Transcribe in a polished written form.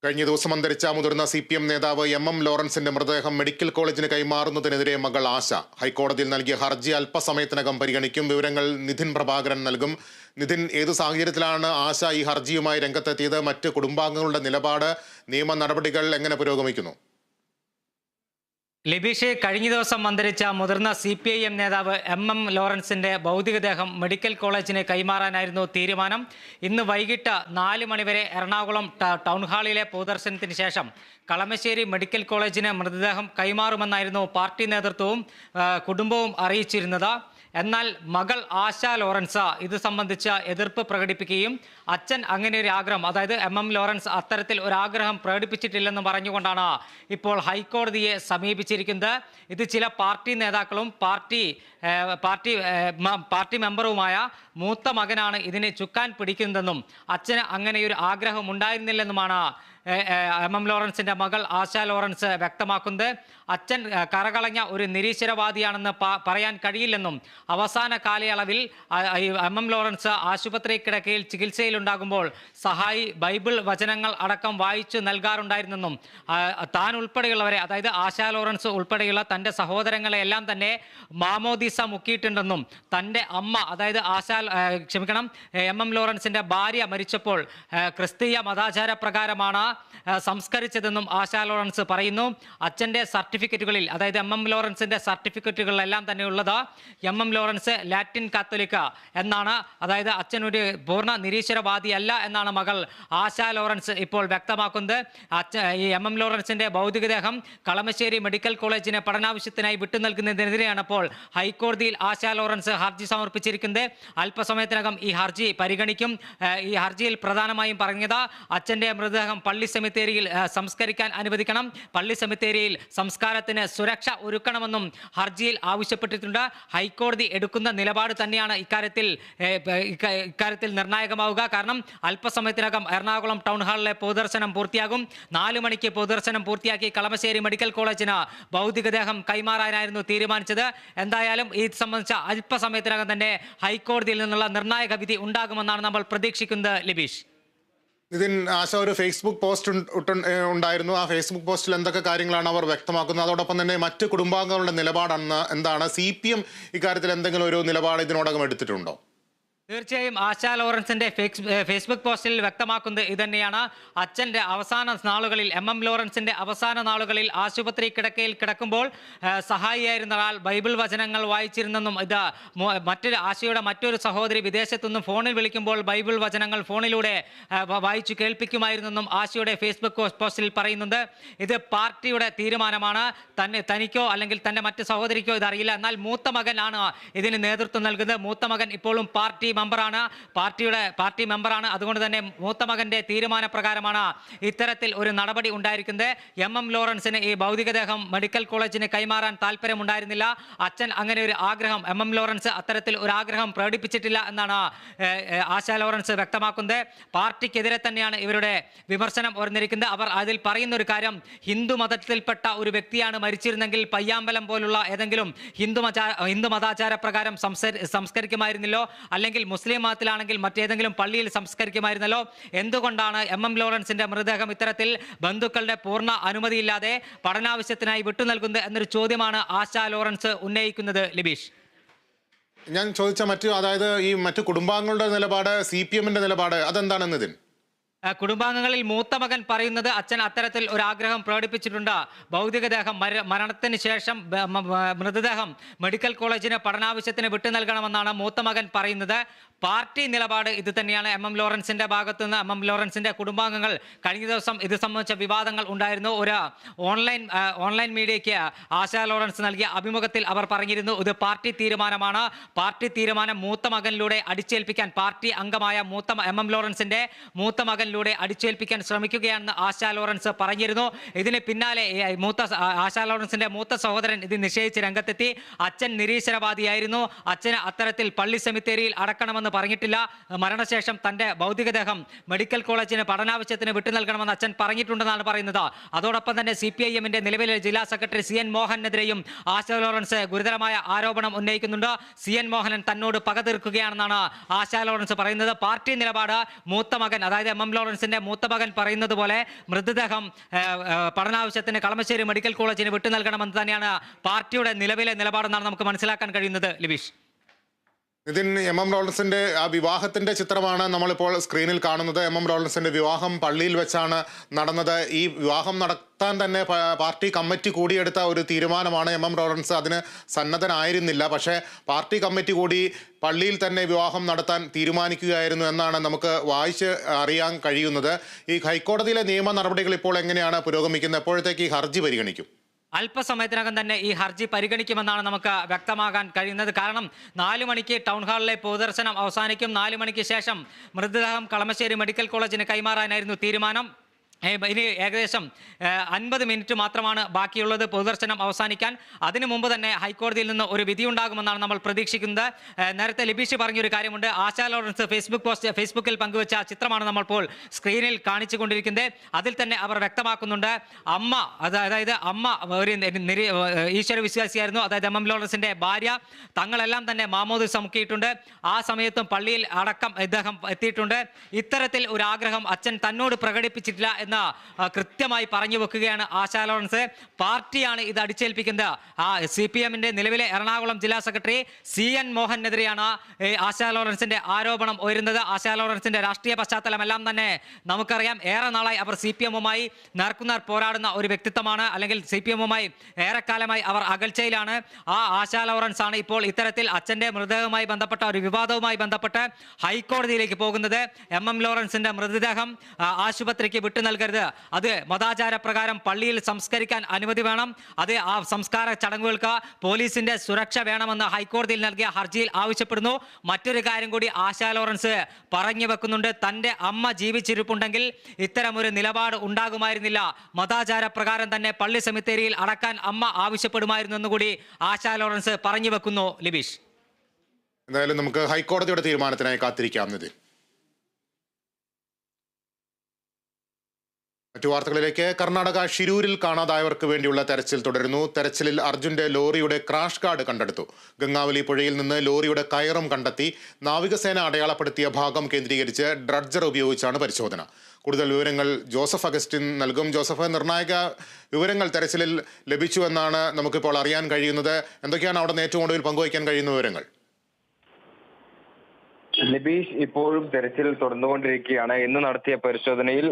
കഴിഞ്ഞ ദിവസം അന്തരിച്ച മുതിർന്ന CPM നേതാവ് MM ലോറൻസിന്റെ മൃതദേഹം മെഡിക്കൽ കോളേജിന് കൈമാറുന്നതിനെതിരെ മകൾ ആശ ഹൈക്കോടതിയിൽ നൽകിയ ഹർജി അല്പസമയത്തിനകം പരിഗണിക്കും. വിവരങ്ങൾ നിധിൻ പ്രഭാകരൻ നൽകും. നിധിൻ, ഏത് സാഹചര്യത്തിലാണ് ആശ ഈ ഹർജിയുമായി രംഗത്തെത്തിയത്? മറ്റ് കുടുംബാംഗങ്ങളുടെ നിലപാട്, നിയമ നടപടികൾ എങ്ങനെ പുരോഗമിക്കുന്നു? ലിബീഷ്, കഴിഞ്ഞ ദിവസം അന്തരിച്ച മുതിർന്ന CPIM നേതാവ് MM ലോറൻസിന്റെ ഭൗതികദേഹം മെഡിക്കൽ കോളേജിന് കൈമാറാനായിരുന്നു തീരുമാനം. ഇന്ന് വൈകിട്ട് 4 മണിവരെ എറണാകുളം ടൗൺ ഹാളിലെ പൊതുദർശനത്തിന് ശേഷം കളമശ്ശേരി മെഡിക്കൽ കോളേജിന് മൃതദേഹം കൈമാറുമെന്നായിരുന്നു പാർട്ടി നേതൃത്വവും കുടുംബവും അറിയിച്ചിരുന്നത്. എന്നാൽ മകൾ ആശ ലോറൻസ് ഇത് സംബന്ധിച്ച എതിർപ്പ് പ്രകടിപ്പിക്കുകയും അച്ഛൻ അങ്ങനെ ഒരു ആഗ്രഹം, അതായത് MM ലോറൻസ് അത്തരത്തിൽ ഒരു ആഗ്രഹം പ്രകടിപ്പിച്ചിട്ടില്ലെന്ന് പറഞ്ഞുകൊണ്ടാണ് ഇപ്പോൾ ഹൈക്കോടതിയെ സമീപിച്ചിരിക്കുന്നത്. ഇത് ചില പാർട്ടി നേതാക്കളും പാർട്ടി മെമ്പറുമായ മൂത്ത മകനാണ് ഇതിനെ ചുക്കാൻ പിടിക്കുന്നതെന്നും അച്ഛന് അങ്ങനെ ഒരു ആഗ്രഹം ഉണ്ടായിരുന്നില്ലെന്നുമാണ് MM ലോറൻസിന്റെ മകൾ ആശ ലോറൻസ് വ്യക്തമാക്കുന്നത്. അച്ഛൻ കറകളഞ്ഞ ഒരു നിരീശ്വരവാദിയാണെന്ന് പറയാൻ കഴിയില്ലെന്നും അവസാന കാലയളവിൽ MM ലോറൻസ് ആശുപത്രി കിടക്കയിൽ ചികിത്സയിലുണ്ടാകുമ്പോൾ സഹായി ബൈബിൾ വചനങ്ങൾ അടക്കം വായിച്ചു നൽകാറുണ്ടായിരുന്നെന്നും താൻ ഉൾപ്പെടെയുള്ളവരെ, അതായത് ആശ ലോറൻസ് ഉൾപ്പെടെയുള്ള തൻ്റെ സഹോദരങ്ങളെ എല്ലാം തന്നെ മാമോദീസ മുക്കിയിട്ടുണ്ടെന്നും തൻ്റെ അമ്മ, അതായത് MM ലോറൻസിന്റെ ഭാര്യ മരിച്ചപ്പോൾ ക്രിസ്തീയ മതാചാര പ്രകാരമാണ് സംസ്കരിച്ചതെന്നും ആശ ലോറൻസ് പറയുന്നു. അച്ഛൻ്റെ സർട്ടിഫിക്കറ്റുകളിൽ, അതായത് MM ലോറൻസിന്റെ സർട്ടിഫിക്കറ്റുകളിലെല്ലാം തന്നെ ഉള്ളത് MM ലോറൻസ് ലാറ്റിൻ കാത്തോലിക്ക എന്നാണ്. അതായത് അച്ഛൻ ഒരു പൂർണ്ണ നിരീശ്വരവാദിയല്ല എന്നാണ് മകൾ ആശ ലോറൻസ് ഇപ്പോൾ വ്യക്തമാക്കുന്നത്. ഈ MM ലോറൻസിന്റെ ഭൗതികദേഹം കളമശ്ശേരി മെഡിക്കൽ കോളേജിന് പഠനാവശ്യത്തിനായി വിട്ടു നൽകുന്നതിനെതിരെയാണ് ഇപ്പോൾ ഹൈക്കോടതിയിൽ ആശ ലോറൻസ് ഹർജി സമർപ്പിച്ചിരിക്കുന്നത്. അല്പസമയത്തിനകം ഈ ഹർജി പരിഗണിക്കും. ഈ ഹർജിയിൽ പ്രധാനമായും പറഞ്ഞത് അച്ഛൻ്റെ മൃതദേഹം പള്ളി സെമിത്തേരിയിൽ സംസ്കരിക്കാൻ അനുവദിക്കണം, പള്ളി സെമിത്തേരിയിൽ സംസ്കാരത്തിന് സുരക്ഷ ഒരുക്കണമെന്നും ഹർജിയിൽ ആവശ്യപ്പെട്ടിട്ടുണ്ട്. ഹൈക്കോടതി എടുക്കുന്ന നിലപാട് തന്നെയാണ് ഇക്കാര്യത്തിൽ നിർണായകമാവുക. കാരണം അല്പസമയത്തിനകം എറണാകുളം ടൗൺ ഹാളിലെ പൊതുദർശനം പൂർത്തിയാകും. 4 മണിക്ക് പൊതുദർശനം പൂർത്തിയാക്കി കളമശ്ശേരി മെഡിക്കൽ കോളേജിന് ഭൗതികദേഹം കൈമാറാനായിരുന്നു തീരുമാനിച്ചത്. എന്തായാലും ഇത് സംബന്ധിച്ച അല്പസമയത്തിനകം തന്നെ ഹൈക്കോടതിയിൽ നിന്നുള്ള നിർണായക വിധി ഉണ്ടാകുമെന്നാണ് നമ്മൾ പ്രതീക്ഷിക്കുന്നത്. ലിബീഷ്, ഇതിൻ ആശ ഒരു ഫേസ്ബുക്ക് പോസ്റ്റ് ഉണ്ടായിരുന്നു. ആ ഫേസ്ബുക്ക് പോസ്റ്റിൽ എന്തൊക്കെ കാര്യങ്ങളാണ് അവർ വ്യക്തമാക്കുന്നത്? അതോടൊപ്പം തന്നെ മറ്റ് കുടുംബാംഗങ്ങളുടെ നിലപാടെന്ന് എന്താണ്? CPM ഇക്കാര്യത്തിൽ എന്തെങ്കിലും ഒരു നിലപാട് ഇതിനോടകം എടുത്തിട്ടുണ്ടോ? തീർച്ചയായും ആശ ലോറൻസിന്റെ ഫേസ്ബുക്ക് പോസ്റ്റിൽ വ്യക്തമാക്കുന്നത് ഇതന്നെയാണ്. അച്ഛൻ്റെ അവസാന നാളുകളിൽ, MM ലോറൻസിന്റെ അവസാന നാളുകളിൽ ആശുപത്രി കിടക്കയിൽ കിടക്കുമ്പോൾ സഹായിയായിരുന്ന ആൾ ബൈബിൾ വചനങ്ങൾ വായിച്ചിരുന്നെന്നും ഇത് ആശയുടെ മറ്റൊരു സഹോദരി വിദേശത്തുനിന്നും ഫോണിൽ വിളിക്കുമ്പോൾ ബൈബിൾ വചനങ്ങൾ ഫോണിലൂടെ വായിച്ചു കേൾപ്പിക്കുമായിരുന്നെന്നും ആശയുടെ ഫേസ്ബുക്ക് പോസ്റ്റിൽ പറയുന്നുണ്ട്. ഇത് പാർട്ടിയുടെ തീരുമാനമാണ്. തനിക്കോ അല്ലെങ്കിൽ തൻ്റെ മറ്റ് സഹോദരിക്കോ ഇതറിയില്ല. എന്നാൽ മൂത്ത മകനാണ് ഇതിന് നേതൃത്വം നൽകുന്നത്. മൂത്ത മകൻ ഇപ്പോഴും പാർട്ടി മെമ്പറാണ്. അതുകൊണ്ട് തന്നെ മൂത്ത മകന്റെ തീരുമാനപ്രകാരമാണ് ഇത്തരത്തിൽ ഒരു നടപടി ഉണ്ടായിരിക്കുന്നത്. MM ലോറൻസിന് ഈ ഭൗതികദേഹം മെഡിക്കൽ കോളേജിന് കൈമാറാൻ താല്പര്യമുണ്ടായിരുന്നില്ല. അച്ഛൻ അങ്ങനെ ഒരു ആഗ്രഹം, MM ലോറൻസ് അത്തരത്തിൽ ഒരു ആഗ്രഹം പ്രകടിപ്പിച്ചിട്ടില്ല എന്നാണ് ആശ ലോറൻസ് വ്യക്തമാക്കുന്നത്. പാർട്ടിക്കെതിരെ തന്നെയാണ് ഇവരുടെ വിമർശനം ഉയർന്നിരിക്കുന്നത്. അവർ അതിൽ പറയുന്ന ഒരു കാര്യം, ഹിന്ദു മതത്തിൽപ്പെട്ട ഒരു വ്യക്തിയാണ് മരിച്ചിരുന്നെങ്കിൽ പയ്യാമ്പലം പോലുള്ള ഏതെങ്കിലും ഹിന്ദു മതാചാര പ്രകാരം സംസ്കരിക്കുമായിരുന്നില്ലോ, അല്ലെങ്കിൽ മുസ്ലിം മതത്തിലാണെങ്കിൽ മറ്റേതെങ്കിലും പള്ളിയിൽ സംസ്കരിക്കുമായിരുന്നല്ലോ. എന്തുകൊണ്ടാണ് MM ലോറൻസിന്റെ മൃതദേഹം ഇത്തരത്തിൽ ബന്ധുക്കളുടെ പൂർണ്ണ അനുമതിയില്ലാതെ പഠനാവശ്യത്തിനായി വിട്ടു നൽകുന്നത് എന്നൊരു ചോദ്യമാണ് ആശ ലോറൻസ് ഉന്നയിക്കുന്നത്. ലിബീഷ്, ഞാൻ ചോദിച്ച അതായത് ഈ മറ്റു കുടുംബാംഗങ്ങളുടെ നിലപാട്, CPMന്റെ നിലപാട് അതെന്താണെന്നതിന് കുടുംബാംഗങ്ങളിൽ മൂത്ത മകൻ പറയുന്നത് അച്ഛൻ അത്തരത്തിൽ ഒരു ആഗ്രഹം പ്രകടിപ്പിച്ചിട്ടുണ്ട്. ഭൗതികദേഹം മരണത്തിന് ശേഷം മൃതദേഹം മെഡിക്കൽ കോളേജിന് പഠനാവശ്യത്തിന് വിട്ടു നൽകണമെന്നാണ് മൂത്ത മകൻ പറയുന്നത്. പാർട്ടി നിലപാട് ഇത് തന്നെയാണ്. MM ലോറൻസിന്റെ ഭാഗത്തുനിന്ന് MM ലോറൻസിന്റെ കുടുംബാംഗങ്ങൾ കഴിഞ്ഞ ദിവസം ഇത് സംബന്ധിച്ച വിവാദങ്ങൾ ഉണ്ടായിരുന്നു. ഒരു ഓൺലൈൻ മീഡിയയ്ക്ക് ആശ ലോറൻസ് നൽകിയ അഭിമുഖത്തിൽ അവർ പറഞ്ഞിരുന്നു, ഇത് പാർട്ടി തീരുമാനമാണ്. പാർട്ടി തീരുമാനം മൂത്ത മകനിലൂടെ അടിച്ചേൽപ്പിക്കാൻ, പാർട്ടി അംഗമായ MM ലോറൻസിന്റെ മൂത്ത മകൻ അടിച്ചേൽപ്പിക്കാൻ ശ്രമിക്കുകയാണെന്ന് ആശ ലോറൻസ് പറഞ്ഞിരുന്നു. ഇതിന് പിന്നാലെ ആശ ലോറൻസിന്റെ മൂത്ത സഹോദരൻ ഇത് നിഷേധിച്ച് രംഗത്തെത്തി. അച്ഛൻ നിരീശ്വരവാദിയായിരുന്നു, അച്ഛന് അത്തരത്തിൽ പള്ളി സെമിത്തേരിയിൽ അടക്കണമെന്ന് പറഞ്ഞിട്ടില്ല, മരണശേഷം തന്റെ ഭൗതികദേഹം മെഡിക്കൽ കോളേജിന് പഠനാവശ്യത്തിന് വിട്ടു നൽകണമെന്ന് അച്ഛൻ പറഞ്ഞിട്ടുണ്ടെന്നാണ് പറയുന്നത്. അതോടൊപ്പം തന്നെ CPIMന്റെ നിലവിലെ ജില്ലാ സെക്രട്ടറി CN മോഹനെതിരെയും ആശ ലോറൻസ് ഗുരുതരമായ ആരോപണം ഉന്നയിക്കുന്നുണ്ട്. CN മോഹനൻ തന്നോട് പക തീർക്കുകയാണെന്നാണ് ആശ ലോറൻസ് പറയുന്നത്. പാർട്ടി നിലപാട് മൂത്ത മകൻ, അതായത് MM ലോറൻസിന്റെ മൂത്ത മകൻ പറയുന്നത് പോലെ മൃതദേഹം പഠനാവശ്യത്തിന് കളമശ്ശേരി മെഡിക്കൽ കോളേജിന് വിട്ടു നൽകണമെന്ന് തന്നെയാണ് പാർട്ടിയുടെ നിലവിലെ നിലപാടെന്നാണ് നമുക്ക് മനസ്സിലാക്കാൻ കഴിയുന്നത്. ലിബീഷ്, നിതിൻ, MM ലോറൻസിന്റെ ആ വിവാഹത്തിന്റെ ചിത്രമാണ് നമ്മളിപ്പോൾ സ്ക്രീനിൽ കാണുന്നത്. MM ലോറൻസിന്റെ വിവാഹം പള്ളിയിൽ വെച്ചാണ് നടന്നത്. ഈ വിവാഹം നടത്താൻ തന്നെ പാർട്ടി കമ്മിറ്റി കൂടിയെടുത്ത ഒരു തീരുമാനമാണ്. MM ലോറൻസ് അതിന് സന്നദ്ധനായിരുന്നില്ല. പക്ഷേ പാർട്ടി കമ്മിറ്റി കൂടി പള്ളിയിൽ തന്നെ വിവാഹം നടത്താൻ തീരുമാനിക്കുകയായിരുന്നു എന്നാണ് നമുക്ക് വായിച്ച് അറിയാൻ കഴിയുന്നത്. ഈ ഹൈക്കോടതിയിലെ നിയമ നടപടികൾ ഇപ്പോൾ എങ്ങനെയാണ് പുരോഗമിക്കുന്നത്? എപ്പോഴത്തേക്ക് ഈ ഹർജി പരിഗണിക്കും? അല്പസമയത്തിനകം തന്നെ ഈ ഹർജി പരിഗണിക്കുമെന്നാണ് നമുക്ക് വ്യക്തമാകാൻ കഴിയുന്നത്. കാരണം 4 മണിക്ക് ടൗൺ ഹാളിലെ പൊതുദർശനം അവസാനിക്കും. 4 മണിക്ക് ശേഷം മൃതദേഹം കളമശ്ശേരി മെഡിക്കൽ കോളേജിന് കൈമാറാനായിരുന്നു തീരുമാനം. ഇനി ഏകദേശം 50 മിനിറ്റ് മാത്രമാണ് ബാക്കിയുള്ളത് പൊതുദർശനം അവസാനിക്കാൻ. അതിനു മുമ്പ് തന്നെ ഹൈക്കോടതിയിൽ നിന്ന് ഒരു വിധി ഉണ്ടാകുമെന്നാണ് നമ്മൾ പ്രതീക്ഷിക്കുന്നത്. നേരത്തെ ലിബീഷ് പറഞ്ഞൊരു കാര്യമുണ്ട്. ആശാ ലോറൻസ് ഫേസ്ബുക്കിൽ പങ്കുവച്ച ചിത്രമാണ് നമ്മളിപ്പോൾ സ്ക്രീനിൽ കാണിച്ചുകൊണ്ടിരിക്കുന്നത്. അതിൽ തന്നെ അവർ വ്യക്തമാക്കുന്നുണ്ട്, അതായത് അമ്മ ഒരു ഈശ്വര വിശ്വാസിയായിരുന്നു. അതായത് MM ലോറൻസിന്റെ ഭാര്യ. തങ്ങളെല്ലാം തന്നെ മാമോദിസ മുക്കിയിട്ടുണ്ട്. ആ സമയത്തും പള്ളിയിൽ അടക്കം ഇദ്ദേഹം എത്തിയിട്ടുണ്ട്. ഇത്തരത്തിൽ ഒരു ആഗ്രഹം അച്ഛൻ തന്നോട് പ്രകടിപ്പിച്ചിട്ടില്ല എന്ന് കൃത്യമായി പറഞ്ഞു വെക്കുകയാണ് ആശാ ലോറൻസ്. പാർട്ടിയാണ് ഇത് അടിച്ചേൽപ്പിക്കുന്നത്. CPMന്റെ നിലവിലെ എറണാകുളം ജില്ലാ സെക്രട്ടറി CN മോഹനെതിരെയാണ് ആശാ ലോറൻസിന്റെ ആരോപണം ഉയരുന്നത്. ആശാ ലോറൻസിന്റെ രാഷ്ട്രീയ പശ്ചാത്തലമെല്ലാം തന്നെ നമുക്കറിയാം. ഏറെ നാളായി അവർ CPMവുമായി നേർക്കുനേർ പോരാടുന്ന ഒരു വ്യക്തിത്വമാണ്. അല്ലെങ്കിൽ CPMവുമായി ഏറെക്കാലമായി അവർ അകൽച്ചയിലാണ്. ആ ആശാ ലോറൻസ് ആണ് ഇപ്പോൾ ഇത്തരത്തിൽ അച്ഛന്റെ മൃതദേഹവുമായി ബന്ധപ്പെട്ട ഒരു വിവാദവുമായി ബന്ധപ്പെട്ട് ഹൈക്കോടതിയിലേക്ക് പോകുന്നത്. MM ലോറൻസിന്റെ മൃതദേഹം ആശുപത്രിക്ക് വിട്ടു നൽകരുത്, അത് മതാചാര പ്രകാരം പള്ളിയിൽ സംസ്കരിക്കാൻ അനുമതി വേണം, അത് ആ സംസ്കാര ചടങ്ങുകൾക്ക് പോലീസിന്റെ സുരക്ഷ വേണമെന്ന് ഹൈക്കോടതിയിൽ നൽകിയ ഹർജിയിൽ ആവശ്യപ്പെടുന്നു. മറ്റൊരു കാര്യം കൂടി ആശാ ലോറൻസ് പറഞ്ഞു വെക്കുന്നുണ്ട്. തൻ്റെ അമ്മ ജീവിച്ചിരിപ്പുണ്ടെങ്കിൽ ഇത്തരമൊരു നിലപാട് ഉണ്ടാകുമായിരുന്നില്ല. മതാചാര പ്രകാരം തന്നെ പള്ളി സെമിത്തേരിയിൽ അടക്കാൻ അമ്മ ആവശ്യപ്പെടുമായിരുന്നു എന്നുകൂടി ആശാ ലോറൻസ് പറഞ്ഞു വെക്കുന്നു. ലിബീഷ്, എന്തായാലും നമുക്ക് ഹൈക്കോടതിയുടെ തീരുമാനത്തിനായി കാത്തിരിക്കാം. നിതിൻ, മറ്റു വാർത്തകളിലേക്ക്. കർണാടക ഷിരൂരിൽ കാണാതായവർക്ക് വേണ്ടിയുള്ള തെരച്ചിൽ തുടരുന്നു. തെരച്ചിലിൽ അർജുന്റെ ലോറിയുടെ ക്രാഷ് കാർഡ് കണ്ടെടുത്തു. ഗംഗാവലി പുഴയിൽ നിന്ന് ലോറിയുടെ കയറും കണ്ടെത്തി. നാവികസേന അടയാളപ്പെടുത്തിയ ഭാഗം കേന്ദ്രീകരിച്ച് ഡ്രഡ്ജർ ഉപയോഗിച്ചാണ് പരിശോധന. കൂടുതൽ വിവരങ്ങൾ ജോസഫ് അഗസ്റ്റിൻ നൽകും. ജോസഫ്, നിർണായക വിവരങ്ങൾ തെരച്ചിലിൽ ലഭിച്ചുവെന്നാണ് നമുക്കിപ്പോൾ അറിയാൻ കഴിയുന്നത്. എന്തൊക്കെയാണ് അവിടെ നിന്ന് ഏറ്റവും ഒടുവിൽ പങ്കുവയ്ക്കാൻ കഴിയുന്ന വിവരങ്ങൾ? ലിബീഷ്, ഇപ്പോഴും തെരച്ചിൽ തുടർന്നുകൊണ്ടിരിക്കുകയാണ്. ഇന്ന് നടത്തിയ പരിശോധനയിൽ